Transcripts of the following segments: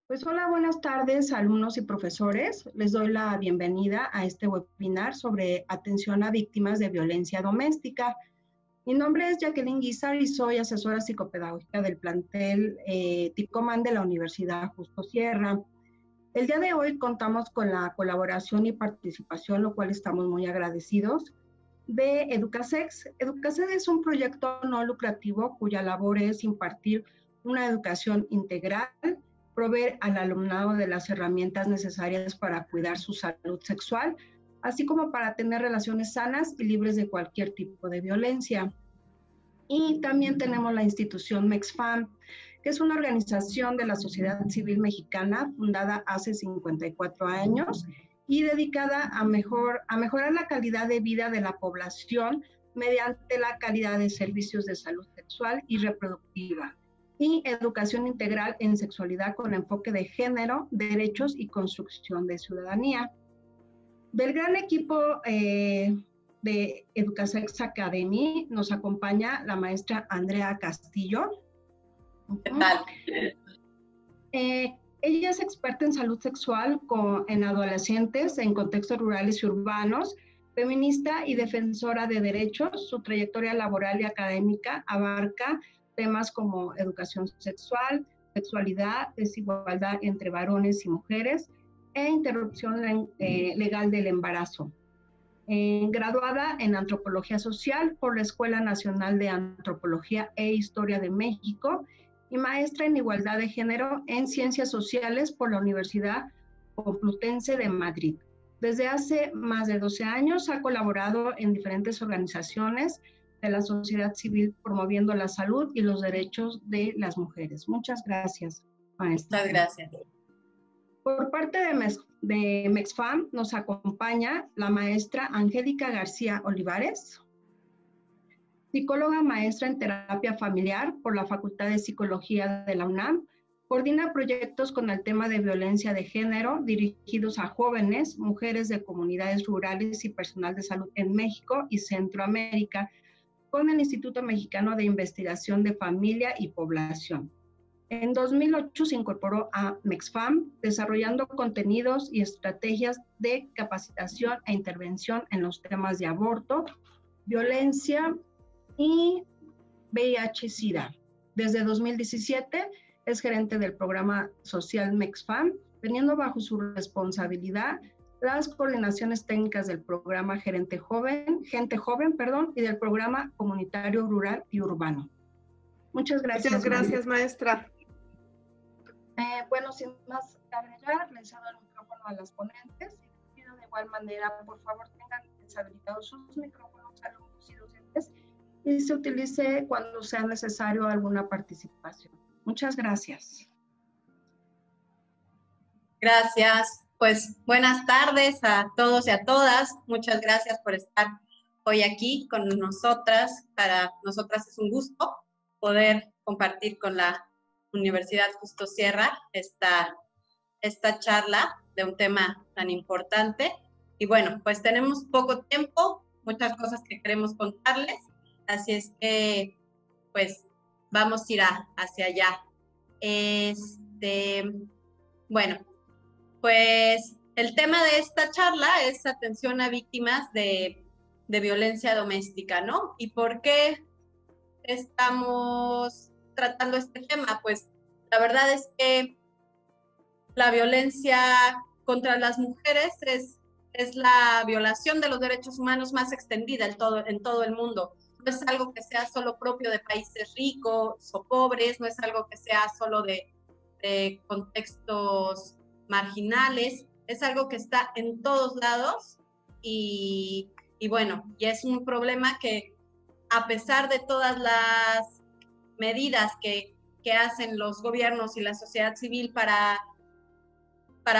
Pues hola, buenas tardes, alumnos y profesores. Les doy la bienvenida a este webinar sobre atención a víctimas de violencia doméstica. Mi nombre es Jacqueline Guizar y soy asesora psicopedagógica del plantel TICOMAN de la Universidad Justo Sierra. El día de hoy contamos con la colaboración y participación, lo cual estamos muy agradecidos, de Educasex. Educasex es un proyecto no lucrativo cuya labor es impartir una educación integral, proveer al alumnado de las herramientas necesarias para cuidar su salud sexual, así como para tener relaciones sanas y libres de cualquier tipo de violencia. Y también tenemos la institución MEXFAM, que es una organización de la sociedad civil mexicana fundada hace 54 años y dedicada a mejorar la calidad de vida de la población mediante la calidad de servicios de salud sexual y reproductiva y educación integral en sexualidad con enfoque de género, derechos y construcción de ciudadanía. Del gran equipo de Educasex Academy nos acompaña la maestra Andrea Castillo. ¿Qué tal? Ella es experta en salud sexual en adolescentes en contextos rurales y urbanos, feminista y defensora de derechos. Su trayectoria laboral y académica abarca temas como educación sexual, sexualidad, desigualdad entre varones y mujeres e interrupción legal del embarazo. Graduada en Antropología Social por la Escuela Nacional de Antropología e Historia de México y maestra en Igualdad de Género en Ciencias Sociales por la Universidad Complutense de Madrid. Desde hace más de 12 años ha colaborado en diferentes organizaciones de la sociedad civil promoviendo la salud y los derechos de las mujeres. Muchas gracias, maestra. Muchas gracias. Por parte de MEXFAM nos acompaña la maestra Angélica García Olivares, psicóloga maestra en terapia familiar por la Facultad de Psicología de la UNAM. Coordina proyectos con el tema de violencia de género dirigidos a jóvenes, mujeres de comunidades rurales y personal de salud en México y Centroamérica con el Instituto Mexicano de Investigación de Familia y Población. En 2008 se incorporó a MEXFAM, desarrollando contenidos y estrategias de capacitación e intervención en los temas de aborto, violencia y VIH-Sida. Desde 2017 es gerente del programa social MEXFAM, teniendo bajo su responsabilidad las coordinaciones técnicas del programa Gente Joven, y del programa comunitario rural y urbano. Muchas gracias. Muchas gracias, maestra. Bueno, sin más que agregar, les cedo el micrófono a las ponentes y les pido de igual manera, por favor, tengan deshabilitados sus micrófonos, alumnos y docentes, y se utilice cuando sea necesario alguna participación. Muchas gracias. Gracias. Pues buenas tardes a todos y a todas. Muchas gracias por estar hoy aquí con nosotras. Para nosotras es un gusto poder compartir con la Universidad Justo Sierra esta charla de un tema tan importante. Y bueno, pues tenemos poco tiempo, muchas cosas que queremos contarles, así es que pues vamos a ir hacia allá. Bueno, pues el tema de esta charla es atención a víctimas de violencia doméstica, ¿no? ¿Y por qué estamos tratando este tema? Pues la verdad es que la violencia contra las mujeres es la violación de los derechos humanos más extendida en todo el mundo. No es algo que sea solo propio de países ricos o pobres, no es algo que sea solo de contextos marginales, es algo que está en todos lados y bueno, y es un problema que a pesar de todas las medidas que hacen los gobiernos y la sociedad civil para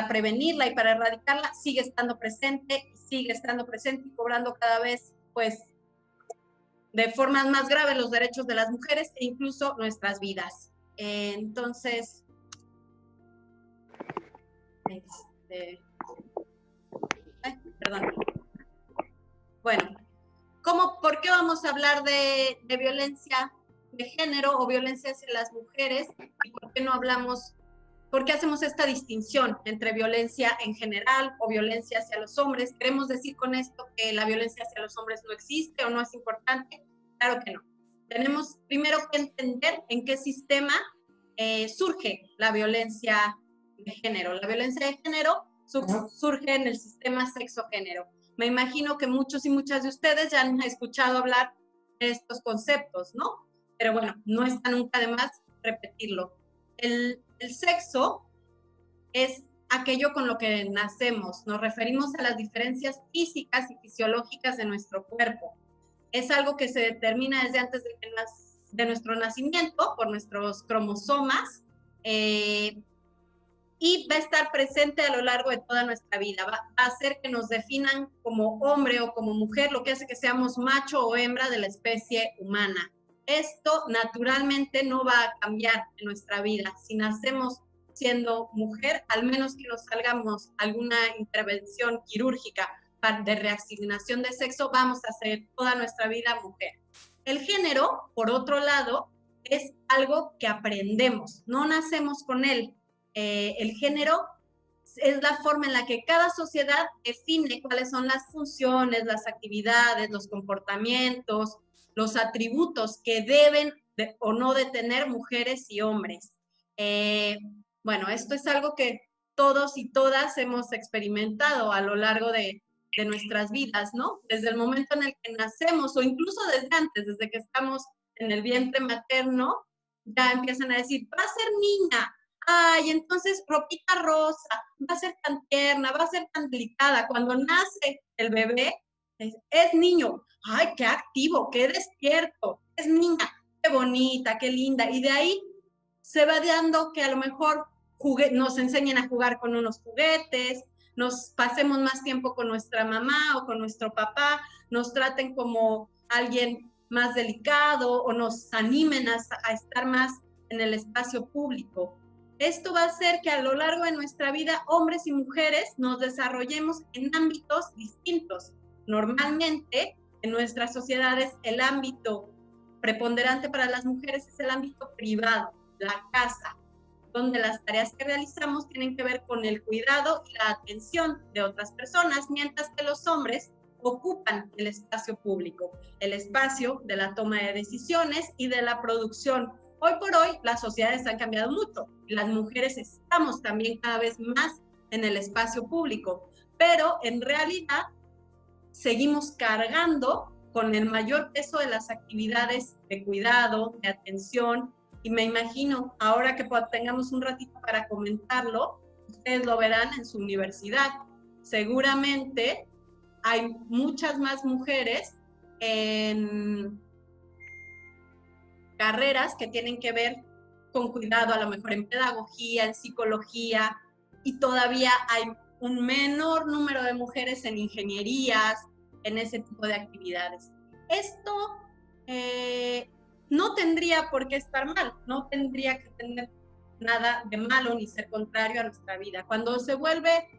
prevenirla y para erradicarla, sigue estando presente y cobrando cada vez, pues, de formas más graves los derechos de las mujeres e incluso nuestras vidas. Entonces, perdón. Bueno, ¿por qué vamos a hablar de violencia de género o violencia hacia las mujeres? ¿Y por qué no hablamos ¿Por qué hacemos esta distinción entre violencia en general o violencia hacia los hombres? ¿Queremos decir con esto que la violencia hacia los hombres no existe o no es importante? Claro que no. Tenemos primero que entender en qué sistema surge la violencia de género. La violencia de género surge en el sistema sexo-género. Me imagino que muchos y muchas de ustedes ya han escuchado hablar de estos conceptos, ¿no? Pero bueno, no está nunca de más repetirlo. El sexo es aquello con lo que nacemos. Nos referimos a las diferencias físicas y fisiológicas de nuestro cuerpo. Es algo que se determina desde antes de nuestro nacimiento por nuestros cromosomas y va a estar presente a lo largo de toda nuestra vida. Va a hacer que nos definan como hombre o como mujer, lo que hace que seamos macho o hembra de la especie humana. Esto naturalmente no va a cambiar en nuestra vida. Si nacemos siendo mujer, al menos que nos salgamos alguna intervención quirúrgica de reasignación de sexo, vamos a ser toda nuestra vida mujer. El género, por otro lado, es algo que aprendemos, no nacemos con él. El género es la forma en la que cada sociedad define cuáles son las funciones, las actividades, los comportamientos, los atributos que deben o no de tener mujeres y hombres. Bueno, esto es algo que todos y todas hemos experimentado a lo largo de nuestras vidas, ¿no? Desde el momento en el que nacemos o incluso desde antes, desde que estamos en el vientre materno, ya empiezan a decir, va a ser niña, ay, entonces ropita rosa, va a ser tan tierna, va a ser tan delicada. Cuando nace el bebé, es niño, ay, qué activo, qué despierto, es niña, qué bonita, qué linda. Y de ahí se va dando que a lo mejor nos enseñen a jugar con unos juguetes, nos pasemos más tiempo con nuestra mamá o con nuestro papá, nos traten como alguien más delicado o nos animen a estar más en el espacio público. Esto va a hacer que a lo largo de nuestra vida, hombres y mujeres, nos desarrollemos en ámbitos distintos. Normalmente, en nuestras sociedades, el ámbito preponderante para las mujeres es el ámbito privado, la casa, donde las tareas que realizamos tienen que ver con el cuidado y la atención de otras personas, mientras que los hombres ocupan el espacio público, el espacio de la toma de decisiones y de la producción. Hoy por hoy las sociedades han cambiado mucho y las mujeres estamos también cada vez más en el espacio público, pero en realidad seguimos cargando con el mayor peso de las actividades de cuidado, de atención, y me imagino, ahora que tengamos un ratito para comentarlo, ustedes lo verán en su universidad. Seguramente hay muchas más mujeres en carreras que tienen que ver con cuidado, a lo mejor en pedagogía, en psicología, y todavía hay un menor número de mujeres en ingenierías, en ese tipo de actividades. Esto no tendría por qué estar mal, no tendría que tener nada de malo ni ser contrario a nuestra vida. Cuando se vuelve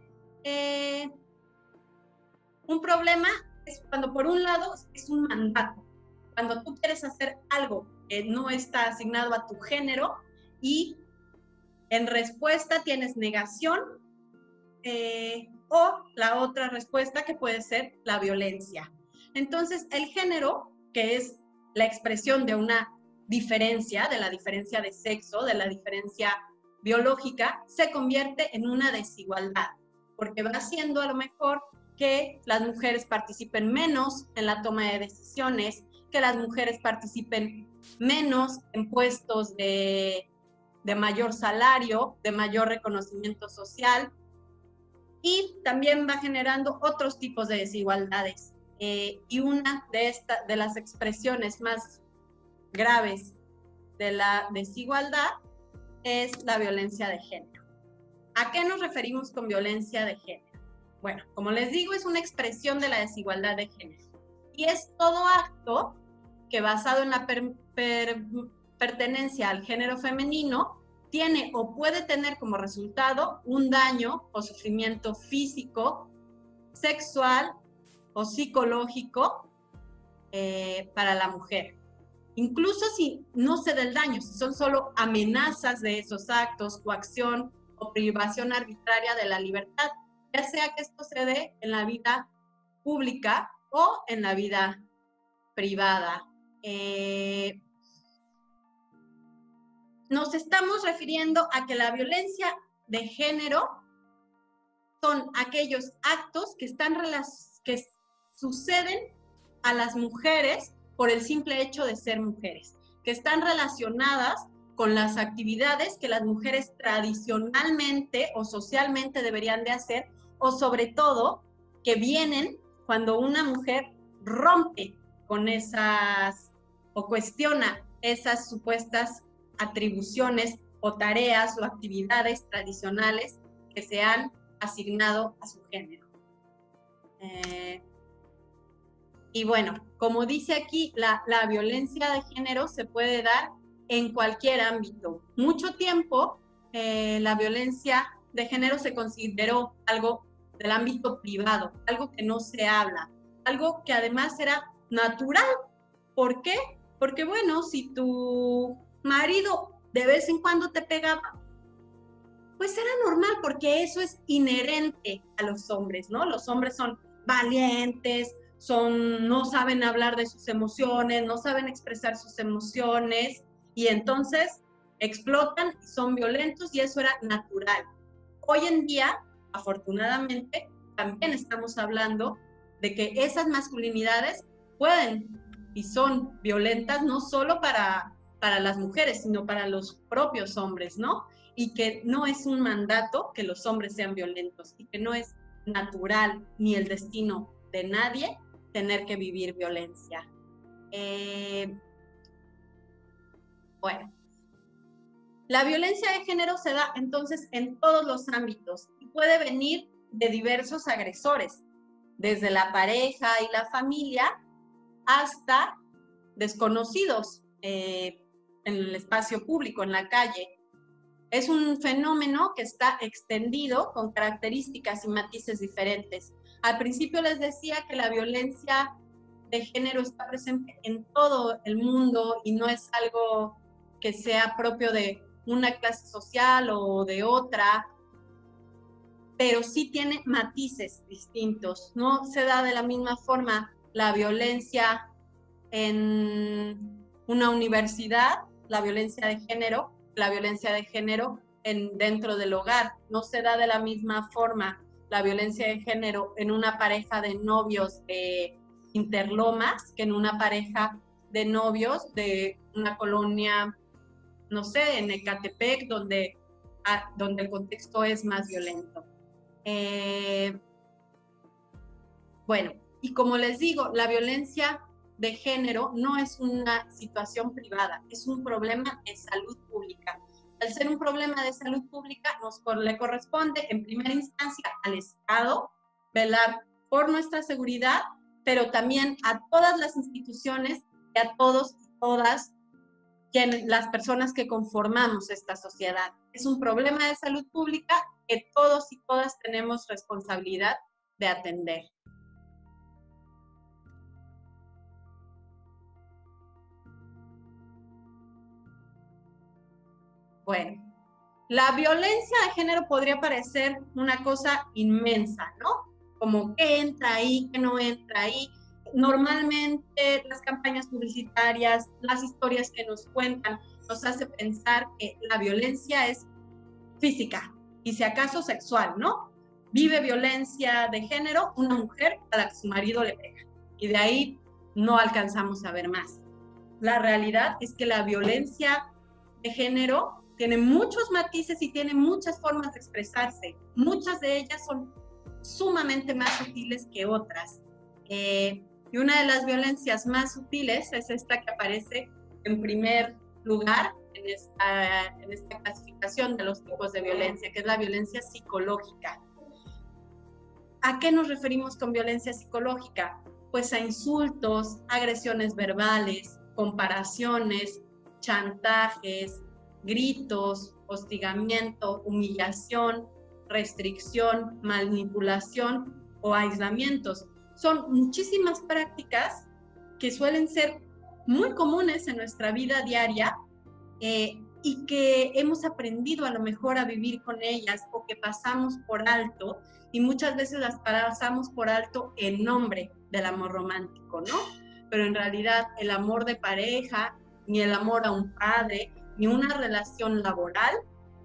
un problema es cuando por un lado es un mandato, cuando tú quieres hacer algo que no está asignado a tu género y en respuesta tienes negación o la otra respuesta que puede ser la violencia. Entonces el género, que es la expresión de una diferencia, de la diferencia de sexo, de la diferencia biológica, se convierte en una desigualdad, porque va haciendo a lo mejor que las mujeres participen menos en la toma de decisiones, que las mujeres participen menos en puestos de mayor salario, de mayor reconocimiento social, y también va generando otros tipos de desigualdades. Y una de las expresiones más graves de la desigualdad es la violencia de género. ¿A qué nos referimos con violencia de género? Bueno, como les digo, es una expresión de la desigualdad de género. Y es todo acto que basado en la pertenencia al género femenino tiene o puede tener como resultado un daño o sufrimiento físico, sexual o psicológico para la mujer. incluso si no se da el daño, si son solo amenazas de esos actos, coacción o privación arbitraria de la libertad, ya sea que esto se dé en la vida pública o en la vida privada. Nos estamos refiriendo a que la violencia de género son aquellos actos que suceden a las mujeres por el simple hecho de ser mujeres, que están relacionadas con las actividades que las mujeres tradicionalmente o socialmente deberían de hacer, o sobre todo que vienen cuando una mujer rompe con esas o cuestiona esas supuestas atribuciones o tareas o actividades tradicionales que se han asignado a su género. Y bueno, como dice aquí, la violencia de género se puede dar en cualquier ámbito. Mucho tiempo la violencia de género se consideró algo del ámbito privado, algo que no se habla, algo que además era natural. ¿Por qué? Porque bueno, si tu marido de vez en cuando te pegaba, pues era normal, porque eso es inherente a los hombres, ¿no? Los hombres son valientes, no saben hablar de sus emociones, no saben expresar sus emociones, y entonces explotan y son violentos, y eso era natural. Hoy en día, afortunadamente, también estamos hablando de que esas masculinidades pueden y son violentas no solo para las mujeres, sino para los propios hombres, ¿no? Y que no es un mandato que los hombres sean violentos, y que no es natural ni el destino de nadie tener que vivir violencia. Bueno, la violencia de género se da entonces en todos los ámbitos y puede venir de diversos agresores, desde la pareja y la familia hasta desconocidos en el espacio público, en la calle. Es un fenómeno que está extendido con características y matices diferentes. Al principio les decía que la violencia de género está presente en todo el mundo y no es algo que sea propio de una clase social o de otra, pero sí tiene matices distintos. No se da de la misma forma la violencia en una universidad, la violencia de género dentro del hogar. No se da de la misma forma la violencia de género en una pareja de novios de Interlomas que en una pareja de novios de una colonia, no sé, en Ecatepec, donde el contexto es más violento. Bueno, y como les digo, la violencia de género no es una situación privada, es un problema de salud pública. Al ser un problema de salud pública, le corresponde en primera instancia al Estado velar por nuestra seguridad, pero también a todas las instituciones y a todos y todas las personas que conformamos esta sociedad. Es un problema de salud pública que todos y todas tenemos responsabilidad de atender. Bueno, la violencia de género podría parecer una cosa inmensa, ¿no? Como qué entra ahí, qué no entra ahí. Normalmente las campañas publicitarias, las historias que nos cuentan, nos hace pensar que la violencia es física y si acaso sexual, ¿no? Vive violencia de género una mujer a la que su marido le pega, y de ahí no alcanzamos a ver más. La realidad es que la violencia de género tiene muchos matices y tiene muchas formas de expresarse. Muchas de ellas son sumamente más sutiles que otras. Y una de las violencias más sutiles es esta que aparece en primer lugar en esta clasificación de los tipos de violencia, que es la violencia psicológica. ¿A qué nos referimos con violencia psicológica? Pues a insultos, agresiones verbales, comparaciones, chantajes, gritos, hostigamiento, humillación, restricción, manipulación o aislamientos. Son muchísimas prácticas que suelen ser muy comunes en nuestra vida diaria y que hemos aprendido a lo mejor a vivir con ellas o que pasamos por alto, y muchas veces las pasamos por alto en nombre del amor romántico, ¿no? Pero en realidad el amor de pareja, ni el amor a un padre, ni una relación laboral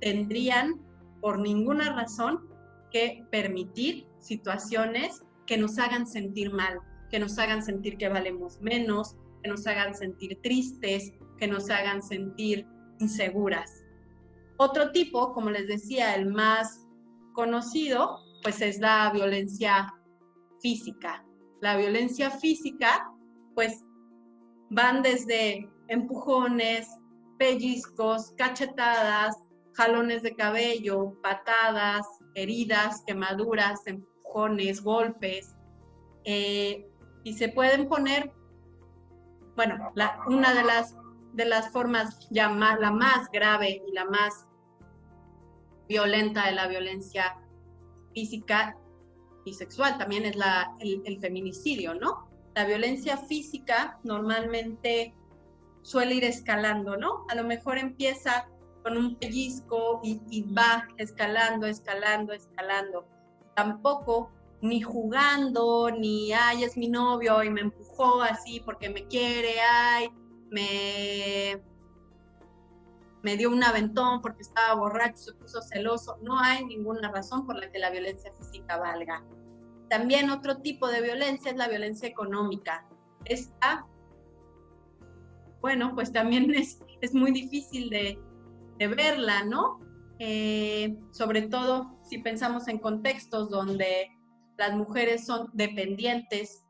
tendrían por ninguna razón que permitir situaciones que nos hagan sentir mal, que nos hagan sentir que valemos menos, que nos hagan sentir tristes, que nos hagan sentir inseguras. Otro tipo, como les decía, el más conocido, pues es la violencia física. La violencia física, pues van desde empujones, pellizcos, cachetadas, jalones de cabello, patadas, heridas, quemaduras, empujones, golpes, y se pueden poner, bueno, una de las formas ya la más grave y la más violenta de la violencia física y sexual también es el feminicidio, ¿no? La violencia física normalmente suele ir escalando, ¿no? A lo mejor empieza con un pellizco y va escalando. Tampoco ni jugando, ni, ay, es mi novio y me empujó así porque me quiere, ay, me dio un aventón porque estaba borracho, se puso celoso. No hay ninguna razón por la que la violencia física valga. También otro tipo de violencia es la violencia económica. Esta, bueno, pues también es muy difícil de verla, ¿no? Sobre todo si pensamos en contextos donde las mujeres son dependientes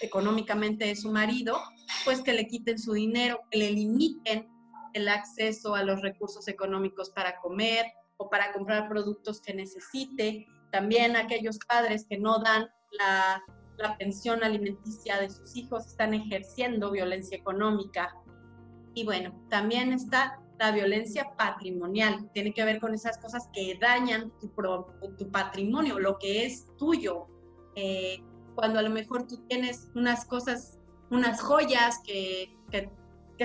económicamente de su marido, pues que le quiten su dinero, que le limiten el acceso a los recursos económicos para comer o para comprar productos que necesite. También aquellos padres que no dan la pensión alimenticia de sus hijos están ejerciendo violencia económica. Y bueno, también está la violencia patrimonial, tiene que ver con esas cosas que dañan tu patrimonio, lo que es tuyo. Cuando a lo mejor tú tienes unas cosas, unas joyas que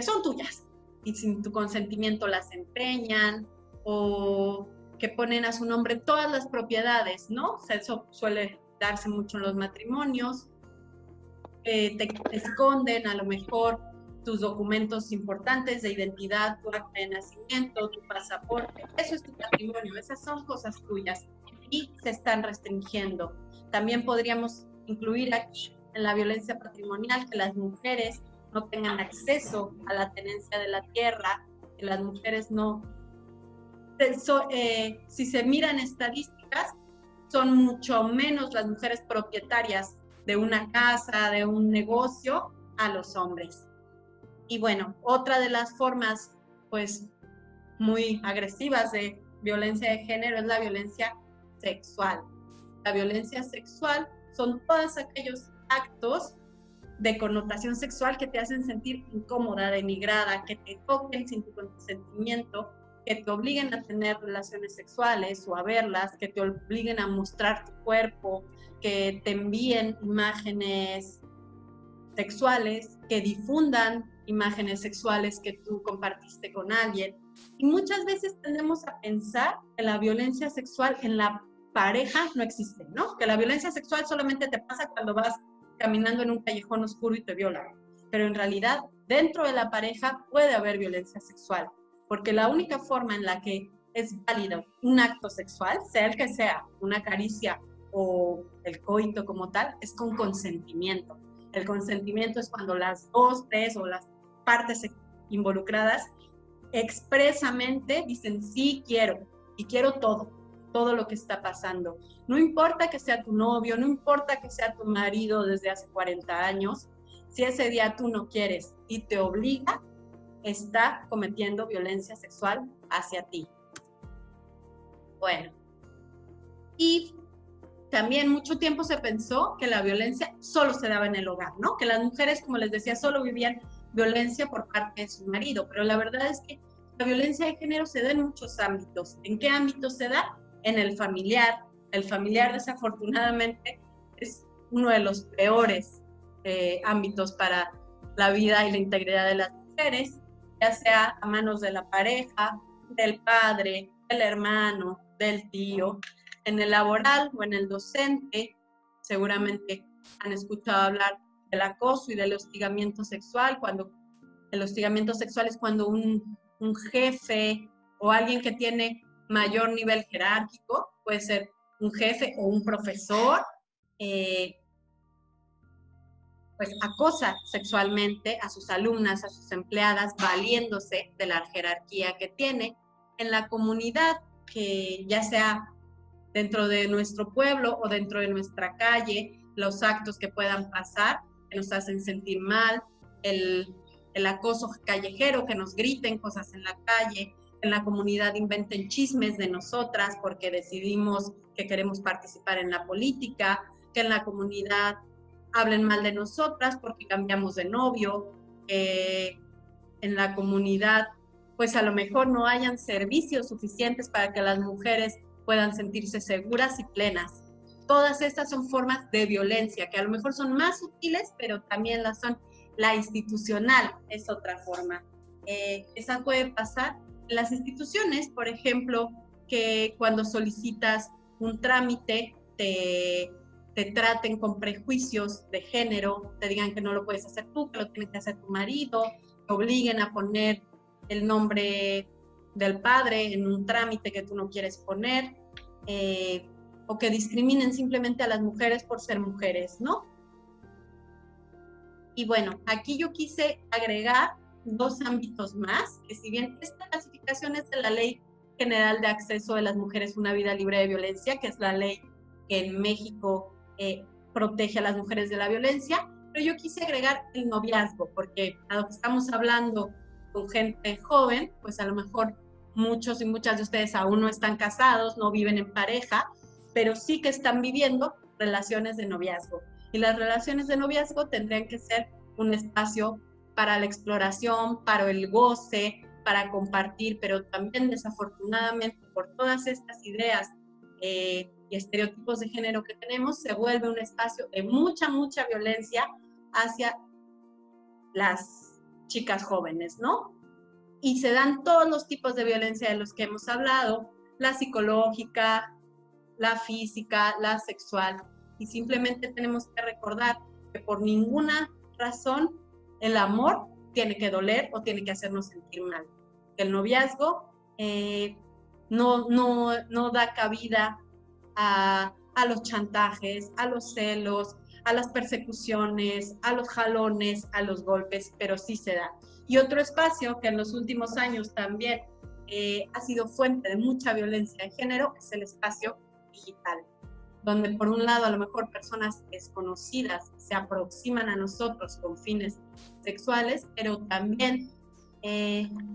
son tuyas y sin tu consentimiento las empeñan, o que ponen a su nombre todas las propiedades, ¿no? O sea, eso suele darse mucho en los matrimonios. Te esconden a lo mejor tus documentos importantes de identidad, tu acta de nacimiento, tu pasaporte. Eso es tu patrimonio, esas son cosas tuyas y se están restringiendo. También podríamos incluir aquí en la violencia patrimonial que las mujeres no tengan acceso a la tenencia de la tierra, que las mujeres no... si se miran estadísticas, son mucho menos las mujeres propietarias de una casa, de un negocio, a los hombres. Y bueno, otra de las formas, pues, muy agresivas de violencia de género es la violencia sexual. La violencia sexual son todos aquellos actos de connotación sexual que te hacen sentir incómoda, denigrada, que te toquen sin tu consentimiento, que te obliguen a tener relaciones sexuales o a verlas, que te obliguen a mostrar tu cuerpo, que te envíen imágenes sexuales, que difundan imágenes sexuales que tú compartiste con alguien. Y muchas veces tendemos a pensar que la violencia sexual en la pareja no existe, ¿no? Que la violencia sexual solamente te pasa cuando vas caminando en un callejón oscuro y te violan. Pero en realidad, dentro de la pareja puede haber violencia sexual, porque la única forma en la que es válido un acto sexual, sea el que sea, una caricia o el coito como tal, es con consentimiento. El consentimiento es cuando las dos, tres o las partes involucradas expresamente dicen sí quiero y quiero todo lo que está pasando. No importa que sea tu novio, no importa que sea tu marido desde hace 40 años, si ese día tú no quieres y te obliga, está cometiendo violencia sexual hacia ti. Bueno, y también mucho tiempo se pensó que la violencia solo se daba en el hogar, ¿no? Que las mujeres, como les decía, solo vivían violencia por parte de su marido, pero la verdad es que la violencia de género se da en muchos ámbitos. ¿En qué ámbito se da? En el familiar. El familiar, desafortunadamente, es uno de los peores ámbitos para la vida y la integridad de las mujeres, ya sea a manos de la pareja, del padre, del hermano, del tío, en el laboral o en el docente. Seguramente han escuchado hablar del acoso y del hostigamiento sexual. El hostigamiento sexual es cuando un jefe o alguien que tiene mayor nivel jerárquico, puede ser un jefe o un profesor, pues acosa sexualmente a sus alumnas, a sus empleadas, valiéndose de la jerarquía que tiene en la comunidad, que ya sea dentro de nuestro pueblo o dentro de nuestra calle, los actos que puedan pasar, que nos hacen sentir mal, el acoso callejero, que nos griten cosas en la calle, en la comunidad inventen chismes de nosotras porque decidimos que queremos participar en la política, que en la comunidad hablen mal de nosotras porque cambiamos de novio, en la comunidad pues a lo mejor no hayan servicios suficientes para que las mujeres puedan sentirse seguras y plenas. Todas estas son formas de violencia que a lo mejor son más sutiles, pero también las son. La institucional es otra forma. Esa puede pasar en las instituciones, por ejemplo, que cuando solicitas un trámite te traten con prejuicios de género, te digan que no lo puedes hacer tú, que lo tiene que hacer tu marido, te obliguen a poner el nombre del padre en un trámite que tú no quieres poner, o que discriminen simplemente a las mujeres por ser mujeres, ¿no? Y bueno, aquí yo quise agregar dos ámbitos más, que si bien esta clasificación es de la Ley General de Acceso de las Mujeres a una Vida Libre de Violencia, que es la ley que en México protege a las mujeres de la violencia, pero yo quise agregar el noviazgo, porque dado que estamos hablando con gente joven, pues a lo mejor muchos y muchas de ustedes aún no están casados, no viven en pareja, pero sí que están viviendo relaciones de noviazgo. Y las relaciones de noviazgo tendrían que ser un espacio para la exploración, para el goce, para compartir, pero también desafortunadamente por todas estas ideas y estereotipos de género que tenemos, se vuelve un espacio de mucha violencia hacia las chicas jóvenes, ¿no? Y se dan todos los tipos de violencia de los que hemos hablado, la psicológica, la física, la sexual, y simplemente tenemos que recordar que por ninguna razón el amor tiene que doler o tiene que hacernos sentir mal. El noviazgo no da cabida a los chantajes, a los celos, a las persecuciones, a los jalones, a los golpes, pero sí se da. Y otro espacio que en los últimos años también ha sido fuente de mucha violencia de género es el espacio digital, donde por un lado a lo mejor personas desconocidas se aproximan a nosotros con fines sexuales, pero también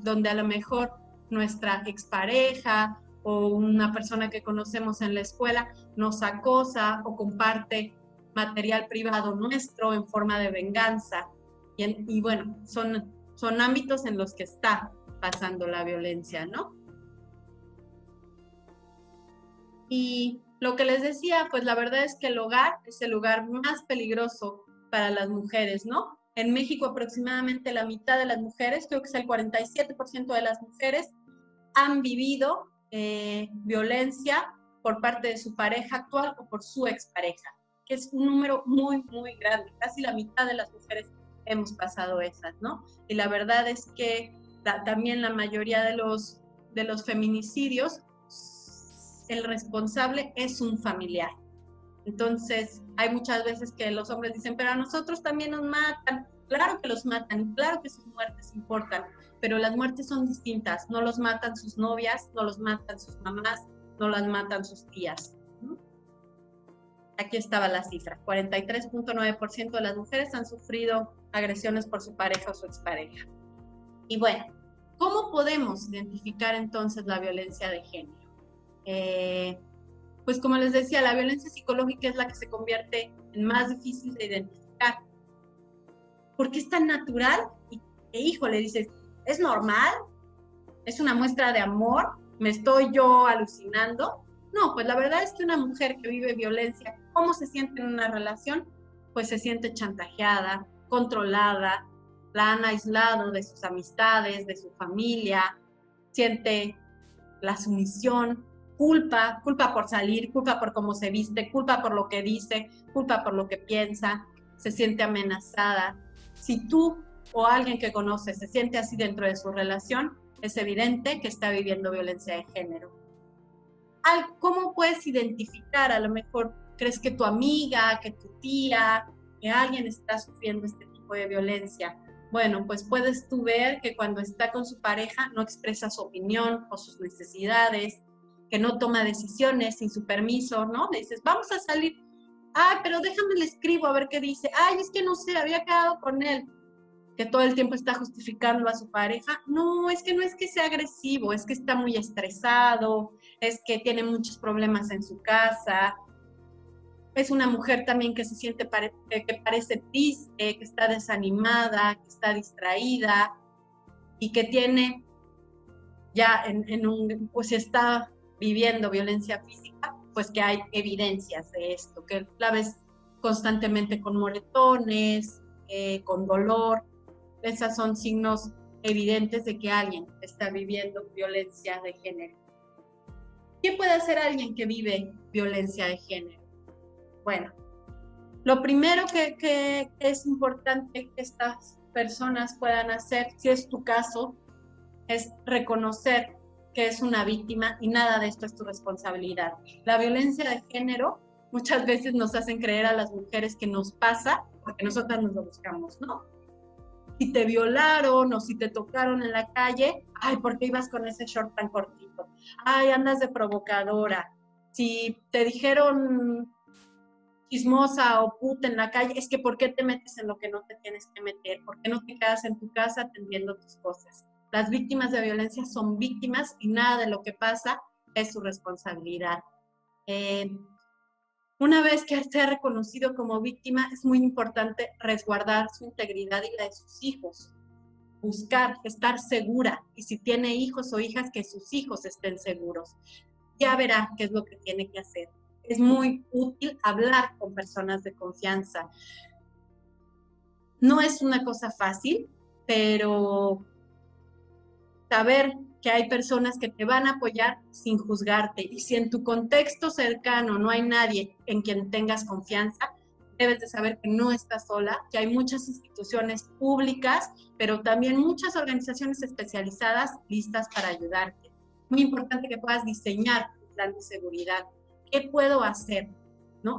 donde a lo mejor nuestra expareja o una persona que conocemos en la escuela nos acosa o comparte material privado nuestro en forma de venganza. Y bueno, son ámbitos en los que está pasando la violencia, ¿no? Y lo que les decía, pues la verdad es que el hogar es el lugar más peligroso para las mujeres, ¿no? En México aproximadamente la mitad de las mujeres, creo que es el 47% de las mujeres, han vivido violencia por parte de su pareja actual o por su expareja, que es un número muy grande. Casi la mitad de las mujeres hemos pasado esas, ¿no? Y la verdad es que también la mayoría de los feminicidios, el responsable es un familiar. Entonces, hay muchas veces que los hombres dicen, pero a nosotros también nos matan. Claro que los matan, claro que sus muertes importan, pero las muertes son distintas. No los matan sus novias, no los matan sus mamás, no las matan sus tías. Aquí estaba la cifra. 43.9% de las mujeres han sufrido agresiones por su pareja o su expareja. Y bueno, ¿cómo podemos identificar entonces la violencia de género? Pues como les decía, la violencia psicológica es la que se convierte en más difícil de identificar. Porque es tan natural híjole, dices, ¿es normal? ¿Es una muestra de amor? ¿Me estoy yo alucinando? No, pues la verdad es que una mujer que vive violencia, ¿cómo se siente en una relación? Pues se siente chantajeada, controlada, la han aislado de sus amistades, de su familia, siente la sumisión, culpa por salir, culpa por cómo se viste, culpa por lo que dice, culpa por lo que piensa, se siente amenazada. Si tú o alguien que conoces se siente así dentro de su relación, es evidente que está viviendo violencia de género. ¿Cómo puedes identificar? A lo mejor crees que tu amiga, que tu tía, que alguien está sufriendo este tipo de violencia. Bueno, pues puedes tú ver que cuando está con su pareja no expresa su opinión o sus necesidades, que no toma decisiones sin su permiso, ¿no? Le dices, vamos a salir. Ay, pero déjame le escribo a ver qué dice. Ay, es que no sé, había quedado con él. Que todo el tiempo está justificando a su pareja. No es que sea agresivo, es que está muy estresado, es que tiene muchos problemas en su casa. Es una mujer también que se siente que parece triste, que está desanimada, que está distraída y que tiene ya pues está viviendo violencia física, pues que hay evidencias de esto, que la ves constantemente con moretones, con dolor. Esos son signos evidentes de que alguien está viviendo violencia de género. ¿Qué puede hacer alguien que vive violencia de género? Bueno, lo primero que es importante que estas personas puedan hacer, si es tu caso, es reconocer que es una víctima y nada de esto es tu responsabilidad. La violencia de género muchas veces nos hacen creer a las mujeres que nos pasa porque nosotras nos lo buscamos, ¿no? Si te violaron o si te tocaron en la calle, ay, ¿por qué ibas con ese short tan cortito? Ay, andas de provocadora. Si te dijeron chismosa o puta en la calle, es que ¿por qué te metes en lo que no te tienes que meter? ¿Por qué no te quedas en tu casa atendiendo tus cosas? Las víctimas de violencia son víctimas y nada de lo que pasa es su responsabilidad. Una vez que sea reconocido como víctima, es muy importante resguardar su integridad y la de sus hijos. Buscar, estar segura, y si tiene hijos o hijas, que sus hijos estén seguros. Ya verá qué es lo que tiene que hacer. Es muy útil hablar con personas de confianza. No es una cosa fácil, pero saber que hay personas que te van a apoyar sin juzgarte. Y si en tu contexto cercano no hay nadie en quien tengas confianza, debes de saber que no estás sola, que hay muchas instituciones públicas, pero también muchas organizaciones especializadas listas para ayudarte. Muy importante que puedas diseñar un plan de seguridad. ¿Qué puedo hacer? ¿No?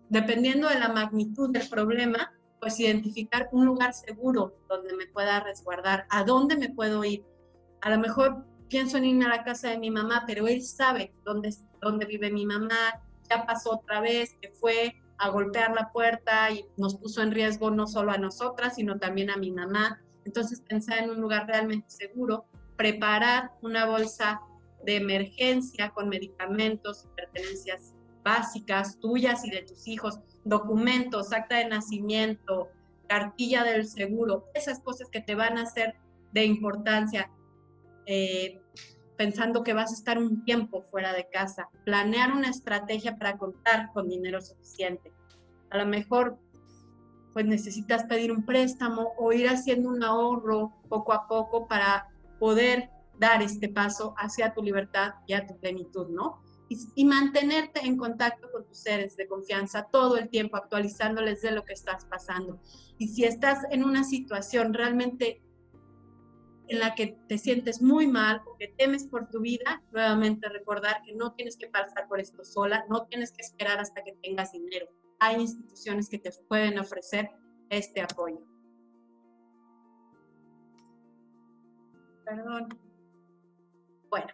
Dependiendo de la magnitud del problema, pues identificar un lugar seguro donde me pueda resguardar, a dónde me puedo ir. A lo mejor pienso en irme a la casa de mi mamá, pero él sabe dónde vive mi mamá, ya pasó otra vez, que fue a golpear la puerta y nos puso en riesgo no solo a nosotras, sino también a mi mamá. Entonces, pensar en un lugar realmente seguro, preparar una bolsa de emergencia con medicamentos, pertenencias básicas tuyas y de tus hijos, documentos, acta de nacimiento, cartilla del seguro, esas cosas que te van a ser de importancia. Pensando que vas a estar un tiempo fuera de casa, planear una estrategia para contar con dinero suficiente. A lo mejor pues necesitas pedir un préstamo o ir haciendo un ahorro poco a poco para poder dar este paso hacia tu libertad y a tu plenitud, ¿no? Y mantenerte en contacto con tus seres de confianza todo el tiempo, actualizándoles de lo que estás pasando. Y si estás en una situación realmente en la que te sientes muy mal o que temes por tu vida, nuevamente recordar que no tienes que pasar por esto sola, no tienes que esperar hasta que tengas dinero. Hay instituciones que te pueden ofrecer este apoyo. Perdón. Bueno,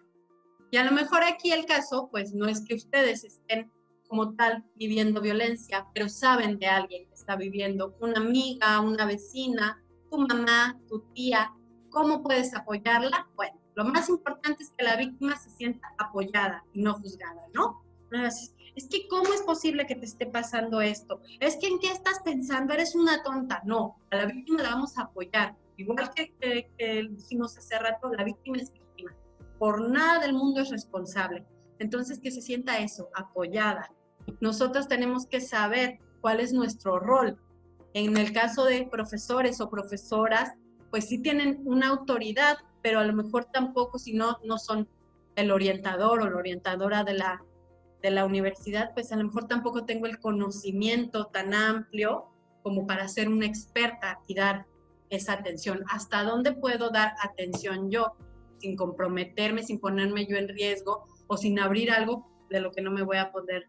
y a lo mejor aquí el caso, pues no es que ustedes estén como tal viviendo violencia, pero saben de alguien que está viviendo, una amiga, una vecina, tu mamá, tu tía. ¿Cómo puedes apoyarla? Bueno, lo más importante es que la víctima se sienta apoyada y no juzgada, ¿no? Es que ¿cómo es posible que te esté pasando esto? Es que ¿en qué estás pensando? Eres una tonta. No, a la víctima la vamos a apoyar. Igual que dijimos hace rato, la víctima es víctima. Por nada del mundo es responsable. Entonces, que se sienta eso, apoyada. Nosotros tenemos que saber cuál es nuestro rol. En el caso de profesores o profesoras, pues sí tienen una autoridad, pero a lo mejor tampoco, si no son el orientador o la orientadora de la universidad, pues a lo mejor tampoco tengo el conocimiento tan amplio como para ser una experta y dar esa atención. ¿Hasta dónde puedo dar atención yo sin comprometerme, sin ponerme yo en riesgo o sin abrir algo de lo que no me voy a poder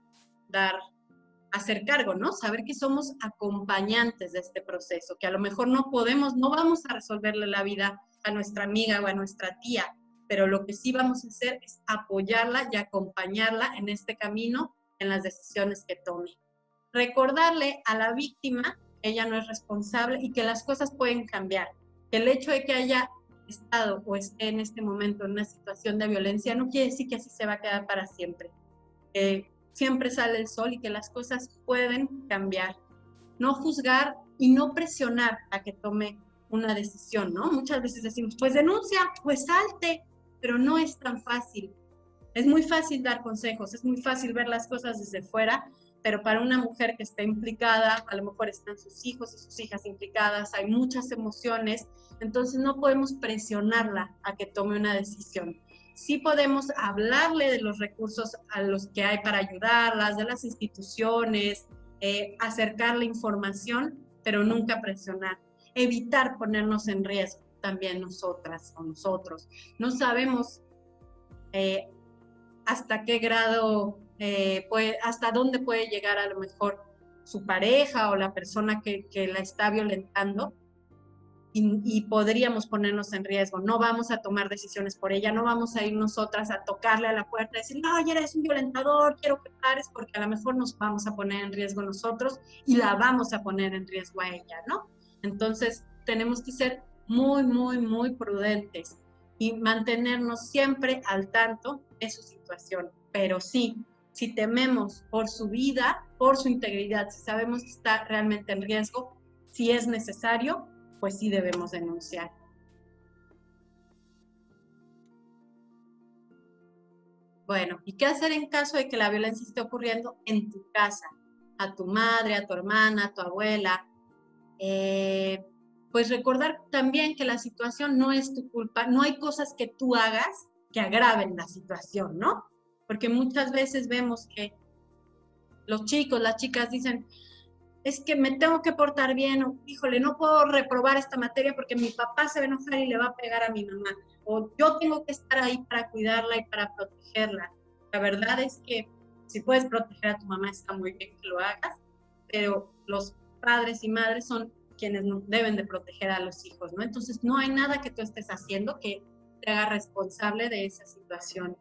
hacer cargo, ¿no? Saber que somos acompañantes de este proceso, que a lo mejor no vamos a resolverle la vida a nuestra amiga o a nuestra tía, pero lo que sí vamos a hacer es apoyarla y acompañarla en este camino, en las decisiones que tome. Recordarle a la víctima que ella no es responsable y que las cosas pueden cambiar, que el hecho de que haya estado o esté en este momento en una situación de violencia no quiere decir que así se va a quedar para siempre. Siempre sale el sol y que las cosas pueden cambiar. No juzgar y no presionar a que tome una decisión, ¿no? Muchas veces decimos, pues denuncia, pues salte, pero no es tan fácil. Es muy fácil dar consejos, es muy fácil ver las cosas desde fuera, pero para una mujer que está implicada, a lo mejor están sus hijos y sus hijas implicadas, hay muchas emociones, entonces no podemos presionarla a que tome una decisión. Sí podemos hablarle de los recursos a los que hay para ayudarlas, de las instituciones, acercarle información, pero nunca presionar. Evitar ponernos en riesgo también nosotras o nosotros. No sabemos hasta qué grado, hasta dónde puede llegar a lo mejor su pareja o la persona que la está violentando, y podríamos ponernos en riesgo. No vamos a tomar decisiones por ella, no vamos a ir nosotras a tocarle a la puerta y decir, no, ya eres un violentador, quiero que pares, porque a lo mejor nos vamos a poner en riesgo nosotros y la vamos a poner en riesgo a ella, ¿no? Entonces, tenemos que ser muy, muy, muy prudentes y mantenernos siempre al tanto de su situación. Pero sí, si tememos por su vida, por su integridad, si sabemos que está realmente en riesgo, si es necesario, pues sí debemos denunciar. Bueno, ¿y qué hacer en caso de que la violencia esté ocurriendo en tu casa? A tu madre, a tu hermana, a tu abuela. Pues recordar también que la situación no es tu culpa, no hay cosas que tú hagas que agraven la situación, ¿no? Porque muchas veces vemos que los chicos, las chicas dicen, es que me tengo que portar bien, o híjole, no puedo reprobar esta materia porque mi papá se va a enojar y le va a pegar a mi mamá, o yo tengo que estar ahí para cuidarla y para protegerla. La verdad es que si puedes proteger a tu mamá está muy bien que lo hagas, pero los padres y madres son quienes deben de proteger a los hijos, ¿no? Entonces no hay nada que tú estés haciendo que te haga responsable de esa situación.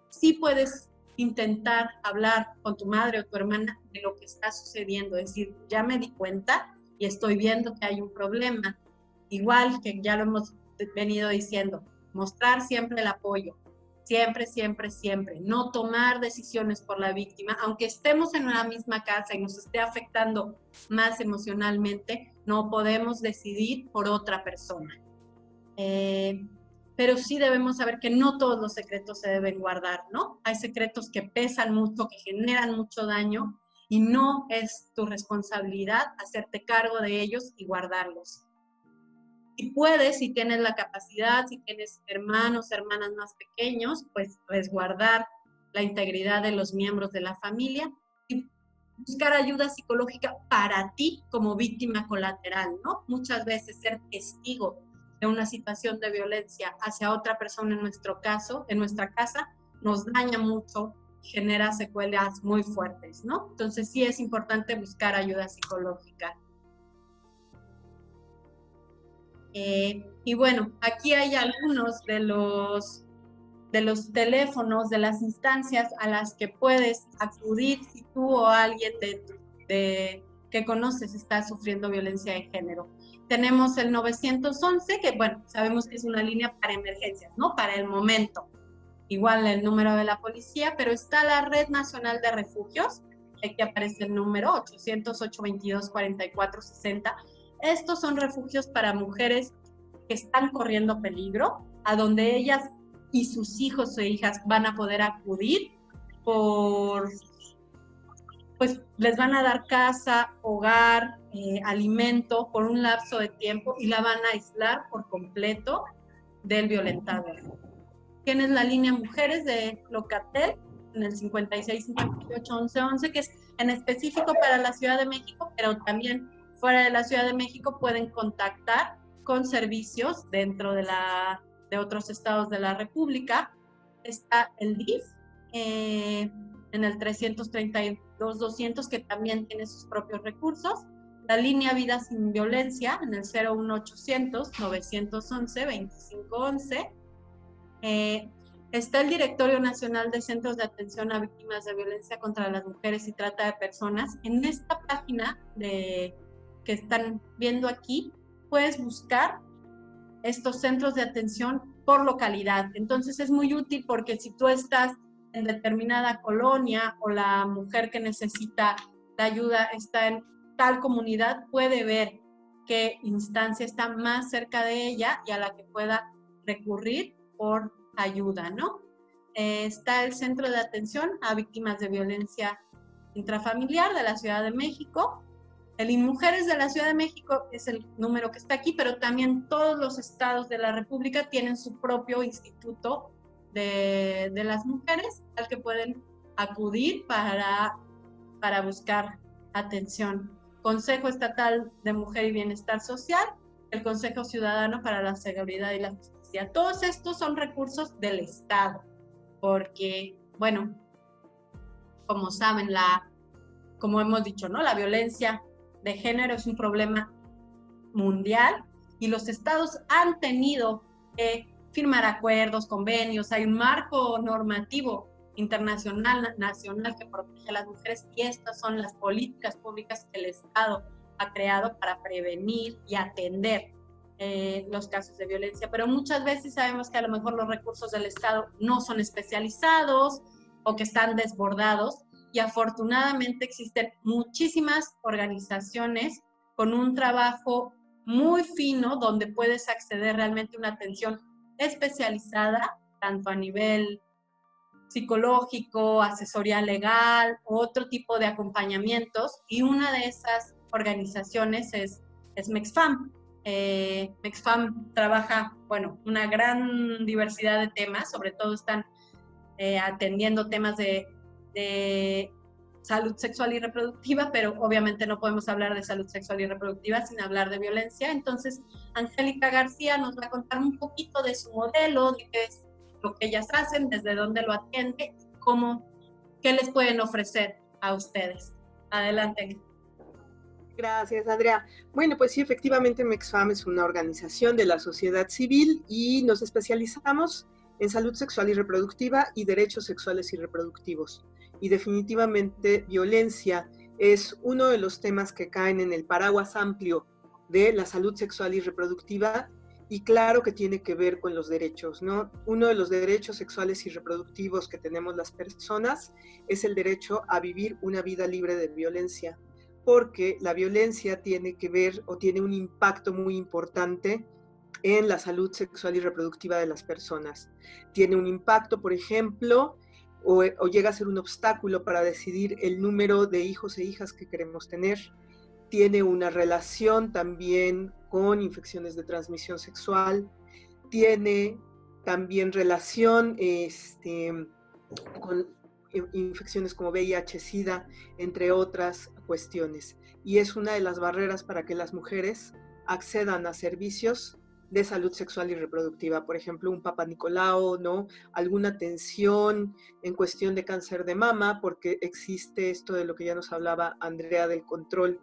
Sí puedes intentar hablar con tu madre o tu hermana de lo que está sucediendo, es decir, ya me di cuenta y estoy viendo que hay un problema. Igual que ya lo hemos venido diciendo, mostrar siempre el apoyo, siempre, siempre, siempre. No tomar decisiones por la víctima, aunque estemos en una misma casa y nos esté afectando más emocionalmente, no podemos decidir por otra persona. Pero sí debemos saber que no todos los secretos se deben guardar, ¿no? Hay secretos que pesan mucho, que generan mucho daño, y no es tu responsabilidad hacerte cargo de ellos y guardarlos. Y puedes, si tienes la capacidad, si tienes hermanos, hermanas más pequeños, pues resguardar la integridad de los miembros de la familia y buscar ayuda psicológica para ti como víctima colateral, ¿no? Muchas veces ser testigo de una situación de violencia hacia otra persona, en nuestro caso, en nuestra casa, nos daña mucho, genera secuelas muy fuertes, ¿no? Entonces sí es importante buscar ayuda psicológica. Y bueno, aquí hay algunos de los teléfonos, de las instancias a las que puedes acudir si tú o alguien que conoces está sufriendo violencia de género. Tenemos el 911, que bueno, sabemos que es una línea para emergencias, ¿no? Para el momento. Igual el número de la policía, pero está la Red Nacional de Refugios, aquí aparece el número 800-822-4460. Estos son refugios para mujeres que están corriendo peligro, a donde ellas y sus hijos o hijas van a poder acudir pues les van a dar casa, hogar, alimento por un lapso de tiempo y la van a aislar por completo del violentador. Tienes la línea Mujeres de Locatel en el 56581111, que es en específico para la Ciudad de México, pero también fuera de la Ciudad de México pueden contactar con servicios dentro de otros estados de la República. Está el DIF en el 332-200, que también tiene sus propios recursos. La línea Vida Sin Violencia en el 01800-911-2511. Está el Directorio Nacional de Centros de Atención a Víctimas de Violencia contra las Mujeres y Trata de Personas. En esta página que están viendo aquí, puedes buscar estos centros de atención por localidad. Entonces es muy útil porque si tú estás en determinada colonia o la mujer que necesita la ayuda está en tal comunidad, puede ver qué instancia está más cerca de ella y a la que pueda recurrir por ayuda, ¿no? Está el Centro de Atención a Víctimas de Violencia Intrafamiliar de la Ciudad de México. El INMujeres de la Ciudad de México es el número que está aquí, pero también todos los estados de la República tienen su propio instituto de las mujeres al que pueden acudir para buscar atención. Consejo Estatal de Mujer y Bienestar Social, el Consejo Ciudadano para la Seguridad y la Justicia. Todos estos son recursos del Estado, porque, bueno, como saben, como hemos dicho, ¿no? La violencia de género es un problema mundial y los estados han tenido que firmar acuerdos, convenios, hay un marco normativo internacional, nacional que protege a las mujeres y estas son las políticas públicas que el Estado ha creado para prevenir y atender los casos de violencia. Pero muchas veces sabemos que a lo mejor los recursos del Estado no son especializados o que están desbordados y afortunadamente existen muchísimas organizaciones con un trabajo muy fino donde puedes acceder realmente a una atención especializada, tanto a nivel psicológico, asesoría legal, otro tipo de acompañamientos, y una de esas organizaciones es MEXFAM. MEXFAM trabaja, bueno, una gran diversidad de temas, sobre todo están atendiendo temas de salud sexual y reproductiva, pero obviamente no podemos hablar de salud sexual y reproductiva sin hablar de violencia. Entonces, Angélica García nos va a contar un poquito de su modelo, de qué es lo que ellas hacen, desde dónde lo atiende, qué les pueden ofrecer a ustedes. Adelante. Gracias, Andrea. Bueno, pues sí, efectivamente MEXFAM es una organización de la sociedad civil y nos especializamos en salud sexual y reproductiva y derechos sexuales y reproductivos. Y definitivamente violencia es uno de los temas que caen en el paraguas amplio de la salud sexual y reproductiva, y claro que tiene que ver con los derechos, ¿no? Uno de los derechos sexuales y reproductivos que tenemos las personas es el derecho a vivir una vida libre de violencia, porque la violencia tiene que ver o tiene un impacto muy importante en la salud sexual y reproductiva de las personas. Tiene un impacto, por ejemplo, o llega a ser un obstáculo para decidir el número de hijos e hijas que queremos tener. Tiene una relación también con infecciones de transmisión sexual, tiene también relación con infecciones como VIH, SIDA, entre otras cuestiones. Y es una de las barreras para que las mujeres accedan a servicios de salud sexual y reproductiva, por ejemplo, un Papá Nicolau, ¿no? Alguna atención en cuestión de cáncer de mama, porque existe esto de lo que ya nos hablaba Andrea del control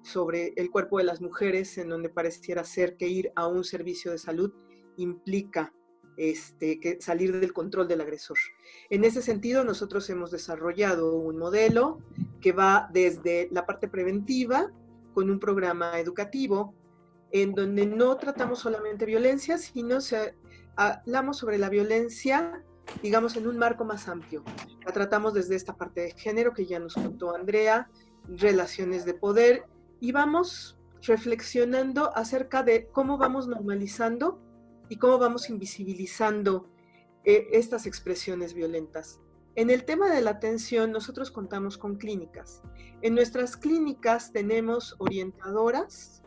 sobre el cuerpo de las mujeres, en donde pareciera ser que ir a un servicio de salud implica que salir del control del agresor. En ese sentido, nosotros hemos desarrollado un modelo que va desde la parte preventiva, con un programa educativo, en donde no tratamos solamente violencia, sino hablamos sobre la violencia, digamos, en un marco más amplio. La tratamos desde esta parte de género que ya nos contó Andrea, relaciones de poder, y vamos reflexionando acerca de cómo vamos normalizando y cómo vamos invisibilizando estas expresiones violentas. En el tema de la atención, nosotros contamos con clínicas. En nuestras clínicas tenemos orientadoras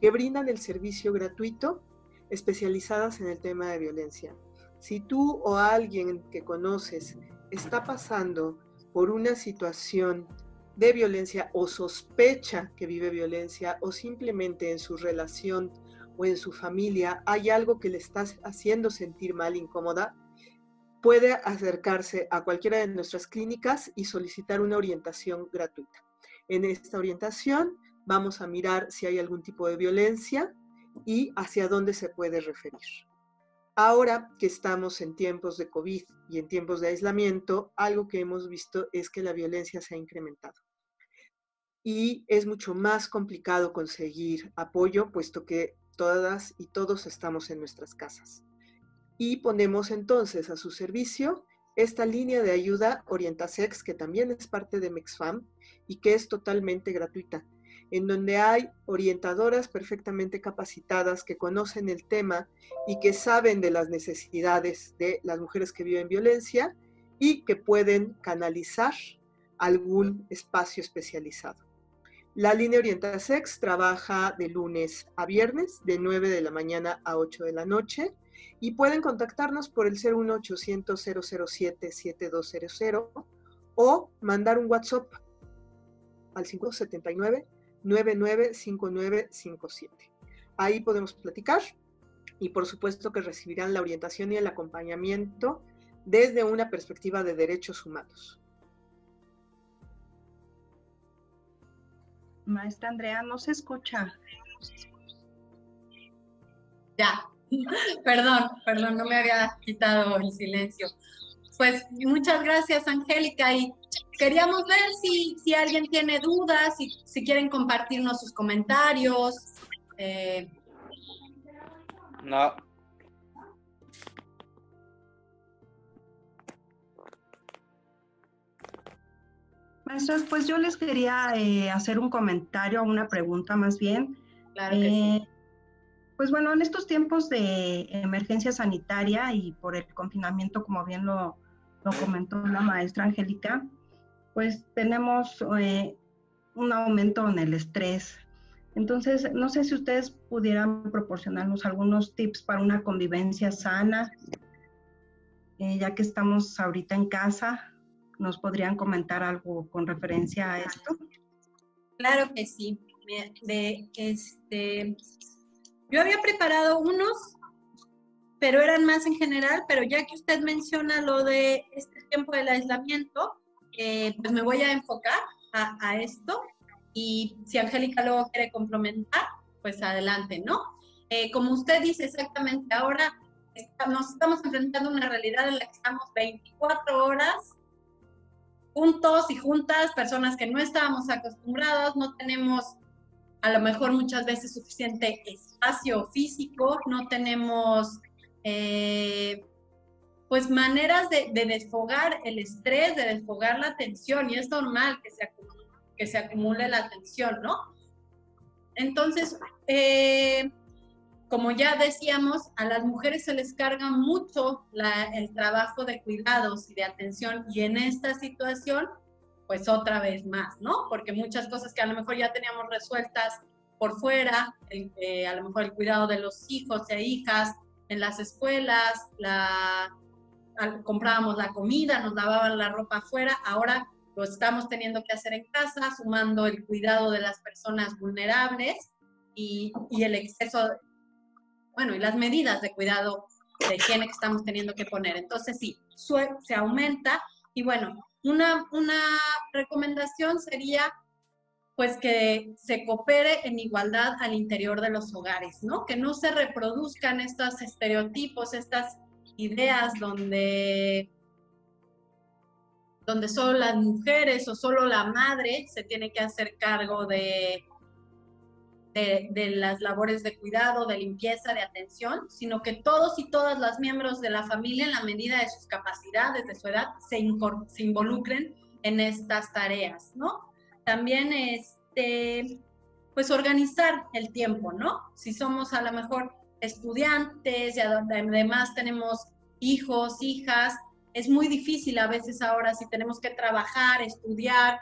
que brindan el servicio gratuito, especializadas en el tema de violencia. Si tú o alguien que conoces está pasando por una situación de violencia o sospecha que vive violencia, o simplemente en su relación o en su familia hay algo que le está haciendo sentir mal, incómoda, puede acercarse a cualquiera de nuestras clínicas y solicitar una orientación gratuita. En esta orientación vamos a mirar si hay algún tipo de violencia y hacia dónde se puede referir. Ahora que estamos en tiempos de COVID y en tiempos de aislamiento, algo que hemos visto es que la violencia se ha incrementado. Y es mucho más complicado conseguir apoyo, puesto que todas y todos estamos en nuestras casas. Y ponemos entonces a su servicio esta línea de ayuda Orientasex, que también es parte de Mexfam y que es totalmente gratuita, en donde hay orientadoras perfectamente capacitadas que conocen el tema y que saben de las necesidades de las mujeres que viven violencia y que pueden canalizar algún espacio especializado. La línea Orientasex trabaja de lunes a viernes, de 9 de la mañana a 8 de la noche, y pueden contactarnos por el 01800-007-7200 o mandar un WhatsApp al 579-995957. Ahí podemos platicar y por supuesto que recibirán la orientación y el acompañamiento desde una perspectiva de derechos humanos. Maestra Andrea, no se escucha. Ya, perdón, no me había quitado el silencio. Pues muchas gracias, Angélica, y queríamos ver si alguien tiene dudas, si quieren compartirnos sus comentarios. No. Maestras, pues yo les quería hacer un comentario, una pregunta más bien. Claro que sí. Pues bueno, en estos tiempos de emergencia sanitaria y por el confinamiento, como bien lo comentó la maestra Angélica, pues tenemos un aumento en el estrés. Entonces, no sé si ustedes pudieran proporcionarnos algunos tips para una convivencia sana, ya que estamos ahorita en casa. ¿Nos podrían comentar algo con referencia a esto? Claro que sí. Yo había preparado unos, pero eran más en general, pero ya que usted menciona lo de este tiempo del aislamiento, pues me voy a enfocar a esto, y si Angélica luego quiere complementar, pues adelante, ¿no? Como usted dice exactamente, ahora nos estamos enfrentando a una realidad en la que estamos 24 horas juntos y juntas, personas que no estábamos acostumbrados, no tenemos a lo mejor muchas veces suficiente espacio físico, no tenemos pues maneras de desfogar el estrés, de desfogar la tensión, y es normal que se acumule la tensión, ¿no? Entonces, como ya decíamos, a las mujeres se les carga mucho el trabajo de cuidados y de atención, y en esta situación, pues otra vez más, ¿no? Porque muchas cosas que a lo mejor ya teníamos resueltas por fuera, a lo mejor el cuidado de los hijos e hijas en las escuelas, comprábamos la comida, nos lavaban la ropa afuera, ahora lo estamos teniendo que hacer en casa, sumando el cuidado de las personas vulnerables y el exceso, bueno, y las medidas de cuidado de higiene que estamos teniendo que poner. Entonces sí, se aumenta, y bueno, una recomendación sería pues que se coopere en igualdad al interior de los hogares, ¿no? Que no se reproduzcan estos estereotipos, estas ideas donde solo las mujeres o solo la madre se tiene que hacer cargo de las labores de cuidado, de limpieza, de atención, sino que todos y todas las miembros de la familia, en la medida de sus capacidades, de su edad, se involucren en estas tareas, ¿no? También, pues organizar el tiempo, ¿no? Si somos a lo mejor estudiantes y además tenemos hijos, hijas, es muy difícil a veces ahora si tenemos que trabajar, estudiar,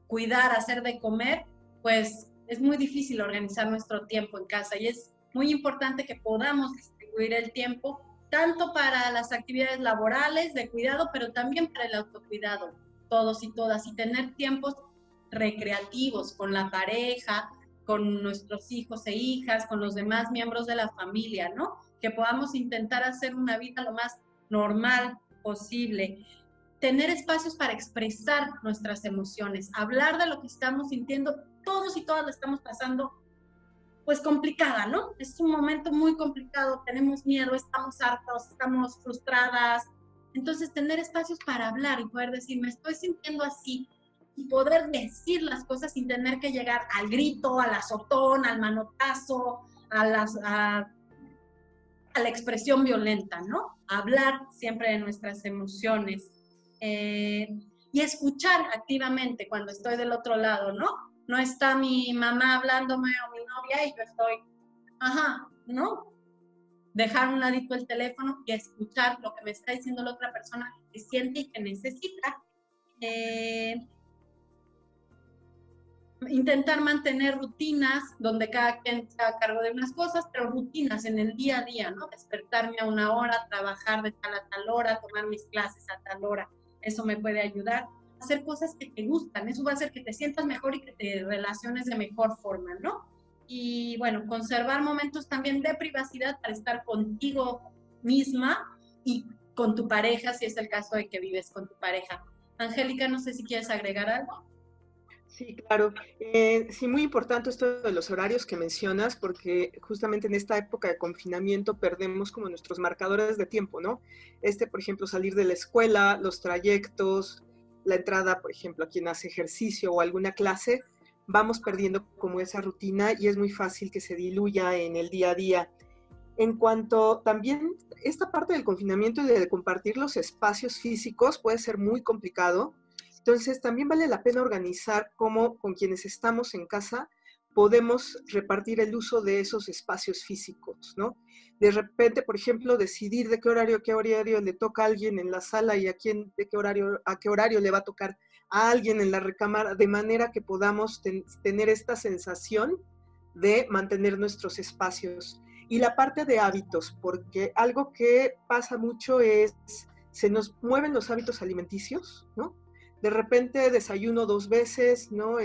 cuidar, hacer de comer, pues es muy difícil organizar nuestro tiempo en casa y es muy importante que podamos distribuir el tiempo tanto para las actividades laborales de cuidado, pero también para el autocuidado, todos y todas, y tener tiempos recreativos con la pareja, con nuestros hijos e hijas, con los demás miembros de la familia, ¿no? Que podamos intentar hacer una vida lo más normal posible. Tener espacios para expresar nuestras emociones, hablar de lo que estamos sintiendo, todos y todas lo estamos pasando, pues complicada, ¿no? Es un momento muy complicado, tenemos miedo, estamos hartos, estamos frustradas. Entonces, tener espacios para hablar y poder decir, me estoy sintiendo así, y poder decir las cosas sin tener que llegar al grito, al azotón, al manotazo, a la expresión violenta, ¿no? Hablar siempre de nuestras emociones. Y escuchar activamente cuando estoy del otro lado, ¿no? No está mi mamá hablándome o mi novia y yo estoy, ¿no? Dejar a un ladito el teléfono y escuchar lo que me está diciendo la otra persona que siente y que necesita. Intentar mantener rutinas donde cada quien se haga cargo de unas cosas, pero rutinas en el día a día, ¿no? Despertarme a una hora, trabajar de tal a tal hora, tomar mis clases a tal hora. Eso me puede ayudar a hacer cosas que te gustan. Eso va a hacer que te sientas mejor y que te relaciones de mejor forma, ¿no? Y bueno, conservar momentos también de privacidad para estar contigo misma y con tu pareja, si es el caso de que vives con tu pareja. Angélica, no sé si quieres agregar algo. Sí, claro. Sí, muy importante esto de los horarios que mencionas, porque justamente en esta época de confinamiento perdemos como nuestros marcadores de tiempo, ¿no? Por ejemplo, salir de la escuela, los trayectos, la entrada, por ejemplo, a quien hace ejercicio o alguna clase, vamos perdiendo como esa rutina y es muy fácil que se diluya en el día a día. En cuanto también esta parte del confinamiento y de compartir los espacios físicos puede ser muy complicado. Entonces, también vale la pena organizar cómo con quienes estamos en casa podemos repartir el uso de esos espacios físicos, ¿no? De repente, por ejemplo, decidir de qué horario le toca a alguien en la sala y a qué horario le va a tocar a alguien en la recámara, de manera que podamos tener esta sensación de mantener nuestros espacios. Y la parte de hábitos, porque algo que pasa mucho es, se nos mueven los hábitos alimenticios, ¿no? De repente desayuno 2 veces, ¿no?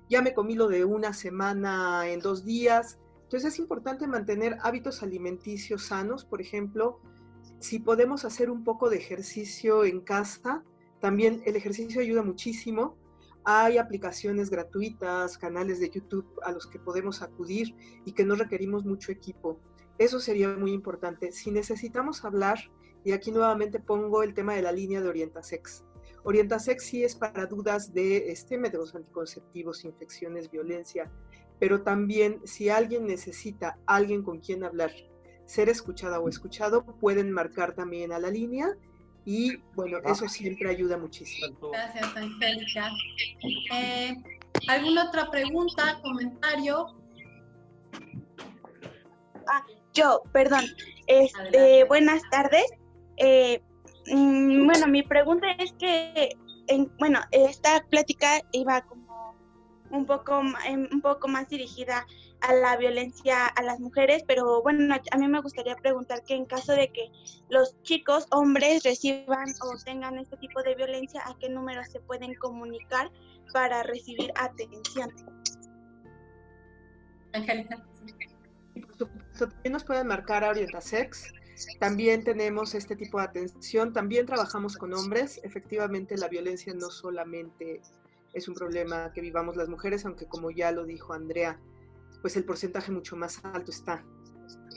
Ya me comí lo de una semana en 2 días. Entonces es importante mantener hábitos alimenticios sanos. Por ejemplo, si podemos hacer un poco de ejercicio en casa, también el ejercicio ayuda muchísimo. Hay aplicaciones gratuitas, canales de YouTube a los que podemos acudir y que no requerimos mucho equipo. Eso sería muy importante. Si necesitamos hablar, y aquí nuevamente pongo el tema de la línea de Orientasex. Orientasex sí es para dudas de métodos anticonceptivos, infecciones, violencia, pero también si alguien necesita alguien con quien hablar, ser escuchada o escuchado, pueden marcar también a la línea y bueno, eso siempre ayuda muchísimo. Gracias, Angélica. ¿Alguna otra pregunta, comentario? Perdón. Buenas tardes. Bueno, mi pregunta es que, esta plática iba como un poco más dirigida a la violencia a las mujeres, pero bueno, a mí me gustaría preguntar que en caso de que los chicos, hombres, reciban o tengan este tipo de violencia, ¿a qué número se pueden comunicar para recibir atención? Angélica. Por supuesto, también nos pueden marcar a Orientasex. También tenemos este tipo de atención, también trabajamos con hombres. Efectivamente, la violencia no solamente es un problema que vivamos las mujeres, aunque como ya lo dijo Andrea, pues el porcentaje mucho más alto está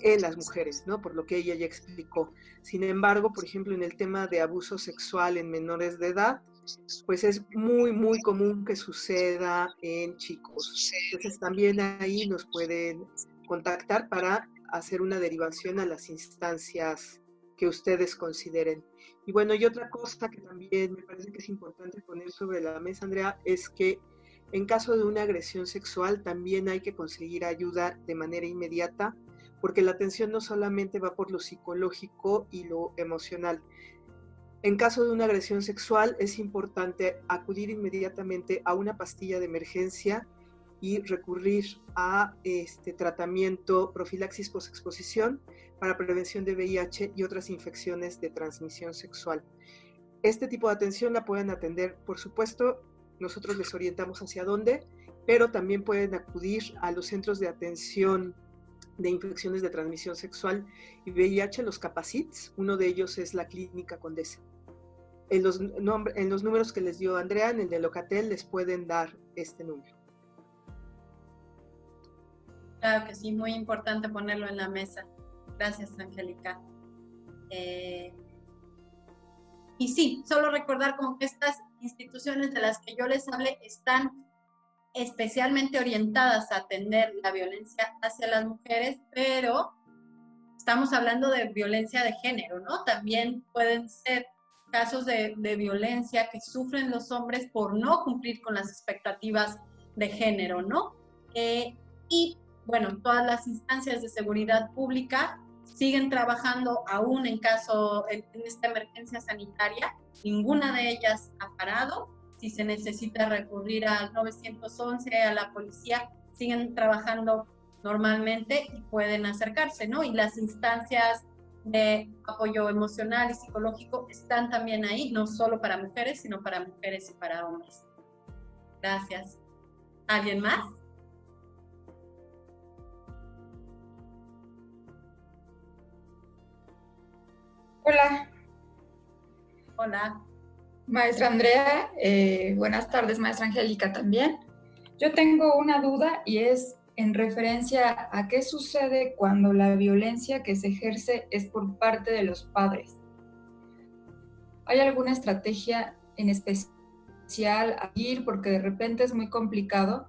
en las mujeres, ¿no? Por lo que ella ya explicó. Sin embargo, por ejemplo, en el tema de abuso sexual en menores de edad, pues es muy, muy común que suceda en chicos. Entonces también ahí nos pueden contactar para hacer una derivación a las instancias que ustedes consideren. Y bueno, y otra cosa que también me parece que es importante poner sobre la mesa, Andrea, es que en caso de una agresión sexual también hay que conseguir ayuda de manera inmediata, porque la atención no solamente va por lo psicológico y lo emocional. En caso de una agresión sexual, es importante acudir inmediatamente a una pastilla de emergencia y recurrir a tratamiento profilaxis posexposición para prevención de VIH y otras infecciones de transmisión sexual. Este tipo de atención la pueden atender, por supuesto, nosotros les orientamos hacia dónde, pero también pueden acudir a los centros de atención de infecciones de transmisión sexual y VIH, los CAPACITs. Uno de ellos es la Clínica Condesa. En los números que les dio Andrea, en el de Locatel, les pueden dar este número. Claro que sí, muy importante ponerlo en la mesa. Gracias, Angélica. Y sí, solo recordar como que estas instituciones de las que yo les hablé están especialmente orientadas a atender la violencia hacia las mujeres, pero estamos hablando de violencia de género, ¿no? También pueden ser casos de violencia que sufren los hombres por no cumplir con las expectativas de género, ¿no? Y bueno, todas las instancias de seguridad pública siguen trabajando aún en esta emergencia sanitaria. Ninguna de ellas ha parado. Si se necesita recurrir al 911, a la policía, siguen trabajando normalmente y pueden acercarse, ¿no? Y las instancias de apoyo emocional y psicológico están también ahí, no solo para mujeres, sino para mujeres y para hombres. Gracias. ¿Alguien más? Hola. Hola. Maestra Andrea, buenas tardes, maestra Angélica también. Yo tengo una duda y es en referencia a qué sucede cuando la violencia que se ejerce es por parte de los padres. ¿Hay alguna estrategia en especial a ir? Porque de repente es muy complicado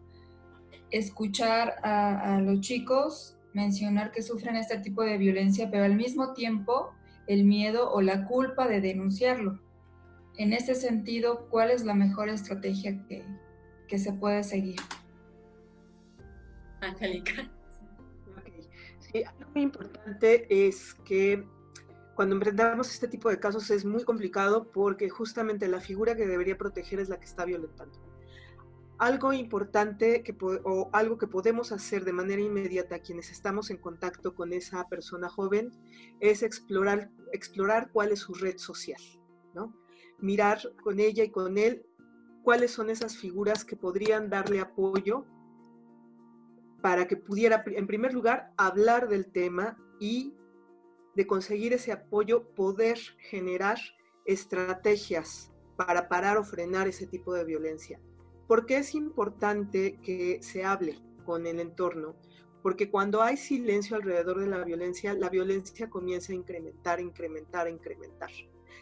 escuchar a los chicos mencionar que sufren este tipo de violencia, pero al mismo tiempo el miedo o la culpa de denunciarlo. En ese sentido, ¿cuál es la mejor estrategia que se puede seguir? Angélica. Okay. Sí, algo muy importante es que cuando enfrentamos este tipo de casos es muy complicado porque justamente la figura que debería proteger es la que está violentando. Algo importante o algo que podemos hacer de manera inmediata quienes estamos en contacto con esa persona joven es explorar cuál es su red social, ¿no? Mirar con ella y con él cuáles son esas figuras que podrían darle apoyo para que pudiera, en primer lugar, hablar del tema y de conseguir ese apoyo, poder generar estrategias para parar o frenar ese tipo de violencia. ¿Por qué es importante que se hable con el entorno? Porque cuando hay silencio alrededor de la violencia comienza a incrementar.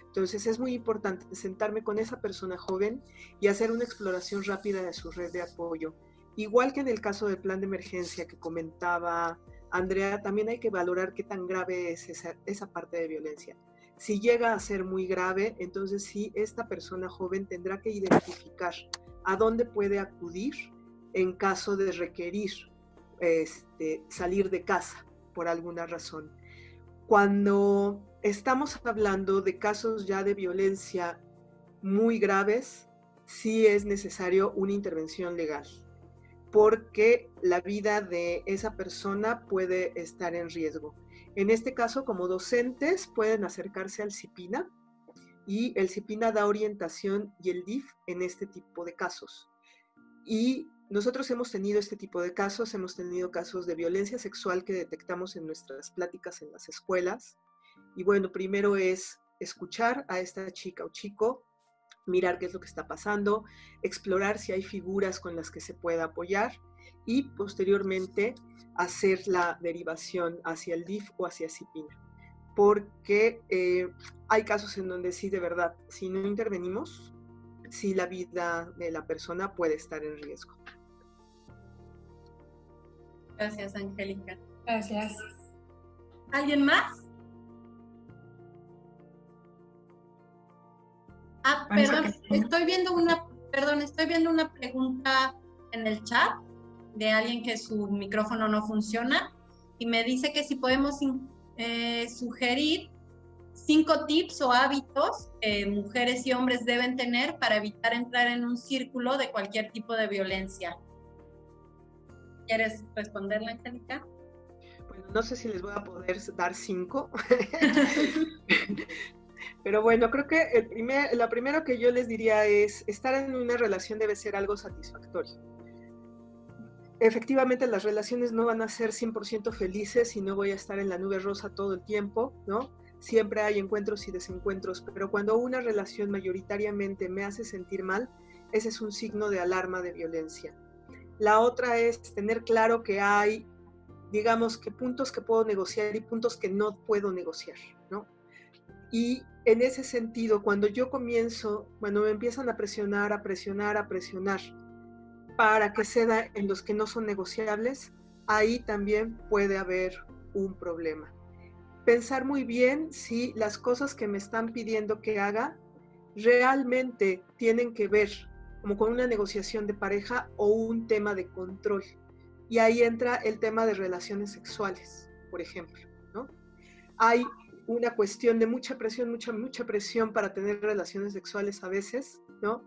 Entonces es muy importante sentarme con esa persona joven y hacer una exploración rápida de su red de apoyo. Igual que en el caso del plan de emergencia que comentaba Andrea, también hay que valorar qué tan grave es esa parte de violencia. Si llega a ser muy grave, entonces sí, esta persona joven tendrá que identificar a dónde puede acudir en caso de requerir salir de casa por alguna razón. Cuando estamos hablando de casos ya de violencia muy graves, sí es necesario una intervención legal, porque la vida de esa persona puede estar en riesgo. En este caso, como docentes, pueden acercarse al CIPINA, y el CIPINA da orientación y el DIF en este tipo de casos. Y nosotros hemos tenido este tipo de casos, hemos tenido casos de violencia sexual que detectamos en nuestras pláticas en las escuelas. Y bueno, primero es escuchar a esta chica o chico, mirar qué es lo que está pasando, explorar si hay figuras con las que se pueda apoyar y posteriormente hacer la derivación hacia el DIF o hacia CIPINA. Porque hay casos en donde sí, de verdad, si no intervenimos, sí la vida de la persona puede estar en riesgo. Gracias, Angélica. Gracias. ¿Alguien más? Perdón, estoy viendo una pregunta en el chat de alguien que su micrófono no funciona y me dice que si podemos sugerir 5 tips o hábitos que mujeres y hombres deben tener para evitar entrar en un círculo de cualquier tipo de violencia. ¿Quieres responderla, Angélica? Bueno, no sé si les voy a poder dar 5, pero bueno, creo que lo primero que yo les diría es, estar en una relación debe ser algo satisfactorio. Efectivamente, las relaciones no van a ser 100% felices y no voy a estar en la nube rosa todo el tiempo, ¿no? Siempre hay encuentros y desencuentros, pero cuando una relación mayoritariamente me hace sentir mal, ese es un signo de alarma de violencia. La otra es tener claro que hay, digamos, que puntos que puedo negociar y puntos que no puedo negociar, ¿no? Y en ese sentido, cuando me empiezan a presionar para que ceda en los que no son negociables, ahí también puede haber un problema. Pensar muy bien si las cosas que me están pidiendo que haga realmente tienen que ver como con una negociación de pareja o un tema de control. Y ahí entra el tema de relaciones sexuales, por ejemplo, ¿no? Hay una cuestión de mucha presión, mucha presión para tener relaciones sexuales a veces, ¿no?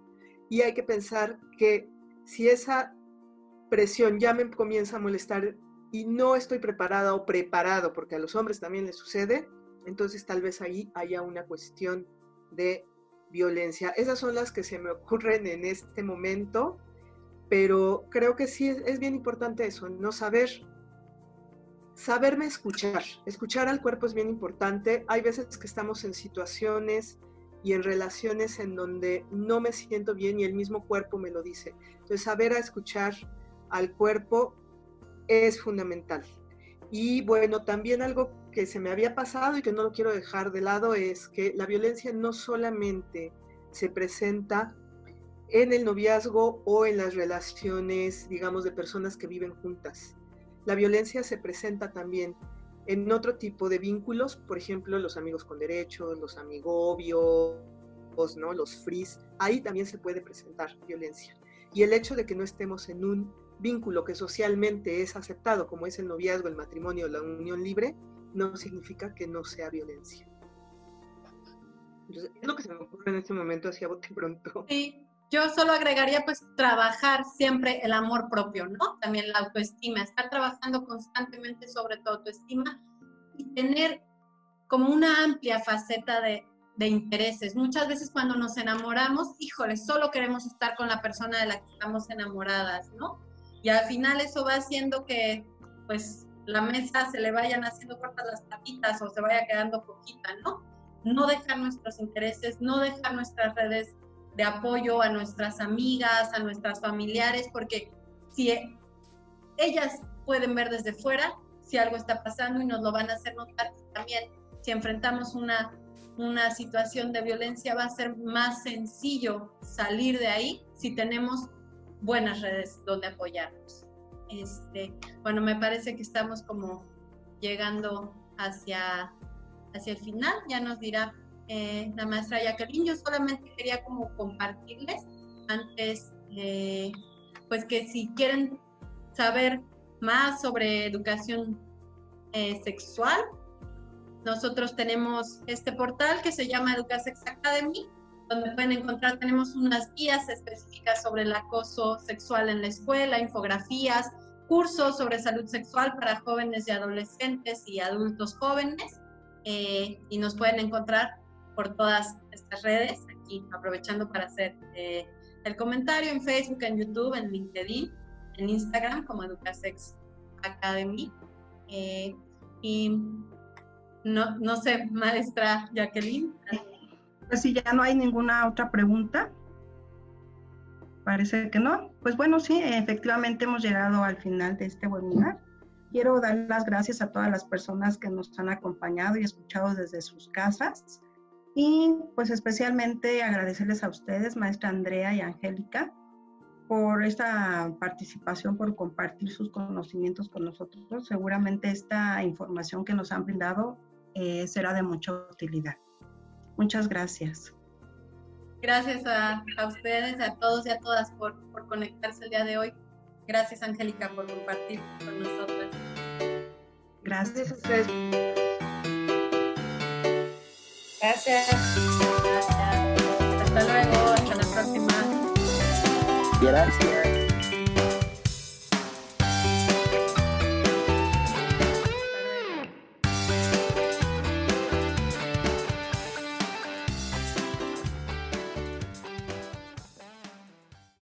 Y hay que pensar que si esa presión ya me comienza a molestar y no estoy preparada o preparado, porque a los hombres también les sucede, entonces tal vez ahí haya una cuestión de violencia. Esas son las que se me ocurren en este momento, pero creo que sí es bien importante eso, ¿no? Saberme escuchar al cuerpo es bien importante. Hay veces que estamos en situaciones y en relaciones en donde no me siento bien y el mismo cuerpo me lo dice. Entonces, saber escuchar al cuerpo es fundamental. Y bueno, también algo que se me había pasado y que no lo quiero dejar de lado es que la violencia no solamente se presenta en el noviazgo o en las relaciones, digamos, de personas que viven juntas. La violencia se presenta también en otro tipo de vínculos, por ejemplo, los amigos con derechos, los amigobios, ¿no? Los fris, ahí también se puede presentar violencia. Y el hecho de que no estemos en un vínculo que socialmente es aceptado, como es el noviazgo, el matrimonio, la unión libre, no significa que no sea violencia. Entonces, es lo que se me ocurre en este momento, así a bote pronto. Sí, yo solo agregaría pues trabajar siempre el amor propio, ¿no? También la autoestima, estar trabajando constantemente sobre tu autoestima y tener como una amplia faceta de intereses. Muchas veces cuando nos enamoramos, híjole, solo queremos estar con la persona de la que estamos enamoradas, ¿no? Y al final eso va haciendo que pues la mesa se le vayan haciendo cortas las tapitas o se vaya quedando poquita, ¿no? No dejar nuestros intereses, no dejar nuestras redes de apoyo a nuestras amigas, a nuestras familiares, porque si ellas pueden ver desde fuera si algo está pasando y nos lo van a hacer notar, también si enfrentamos una situación de violencia va a ser más sencillo salir de ahí si tenemos buenas redes donde apoyarnos. Bueno, me parece que estamos como llegando hacia el final, ya nos dirá la maestra Jacqueline. Yo solamente quería como compartirles antes, pues que si quieren saber más sobre educación sexual, nosotros tenemos este portal que se llama Educasex Academy, donde pueden encontrar, tenemos unas guías específicas sobre el acoso sexual en la escuela, infografías, cursos sobre salud sexual para jóvenes y adolescentes y adultos jóvenes, y nos pueden encontrar por todas estas redes, aquí aprovechando para hacer el comentario en Facebook, en YouTube, en LinkedIn, en Instagram como Educasex Academy, y no sé, maestra Jacqueline. Pues si ya no hay ninguna otra pregunta, parece que no. Pues bueno, sí, efectivamente hemos llegado al final de este webinar. Quiero dar las gracias a todas las personas que nos han acompañado y escuchado desde sus casas. Y pues especialmente agradecerles a ustedes, maestra Andrea y Angélica, por esta participación, por compartir sus conocimientos con nosotros. Seguramente esta información que nos han brindado será de mucha utilidad. Muchas gracias. Gracias a ustedes, a todos y a todas por conectarse el día de hoy. Gracias, Angélica, por compartir con nosotras. Gracias a ustedes. Gracias. Gracias. Hasta luego, hasta la próxima. Gracias.